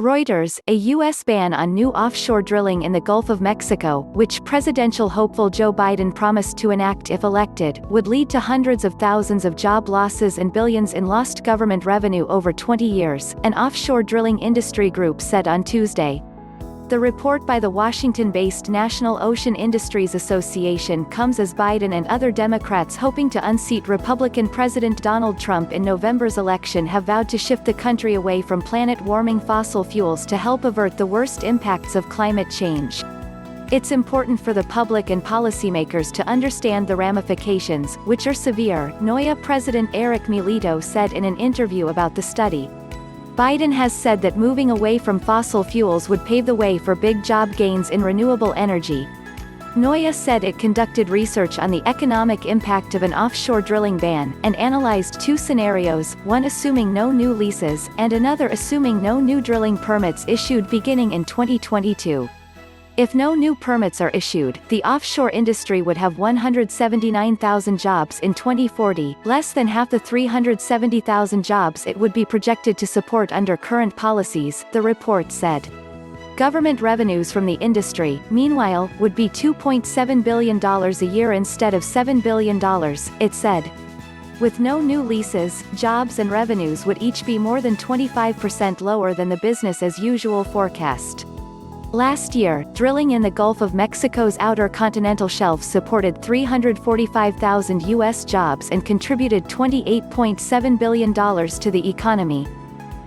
Reuters, a U.S. ban on new offshore drilling in the Gulf of Mexico, which presidential hopeful Joe Biden promised to enact if elected, would lead to hundreds of thousands of job losses and billions in lost government revenue over 20 years, an offshore drilling industry group said on Tuesday. The report by the Washington-based National Ocean Industries Association comes as Biden and other Democrats hoping to unseat Republican President Donald Trump in November's election have vowed to shift the country away from planet-warming fossil fuels to help avert the worst impacts of climate change. It's important for the public and policymakers to understand the ramifications, which are severe, NOIA President Erik Milito said in an interview about the study. Biden has said that moving away from fossil fuels would pave the way for big job gains in renewable energy. NOIA said it conducted research on the economic impact of an offshore drilling ban, and analyzed two scenarios, one assuming no new leases, and another assuming no new drilling permits issued beginning in 2022. If no new permits are issued, the offshore industry would have 179,000 jobs in 2040, less than half the 370,000 jobs it would be projected to support under current policies, the report said. Government revenues from the industry, meanwhile, would be $2.7 billion a year instead of $7 billion, it said. With no new leases, jobs and revenues would each be more than 25% lower than the business-as-usual forecast. Last year, drilling in the Gulf of Mexico's outer continental shelf supported 345,000 U.S. jobs and contributed $28.7 billion to the economy.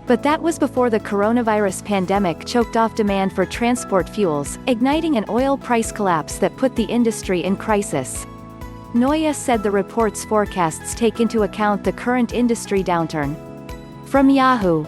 But that was before the coronavirus pandemic choked off demand for transport fuels, igniting an oil price collapse that put the industry in crisis. NOIA said the report's forecasts take into account the current industry downturn. From Yahoo!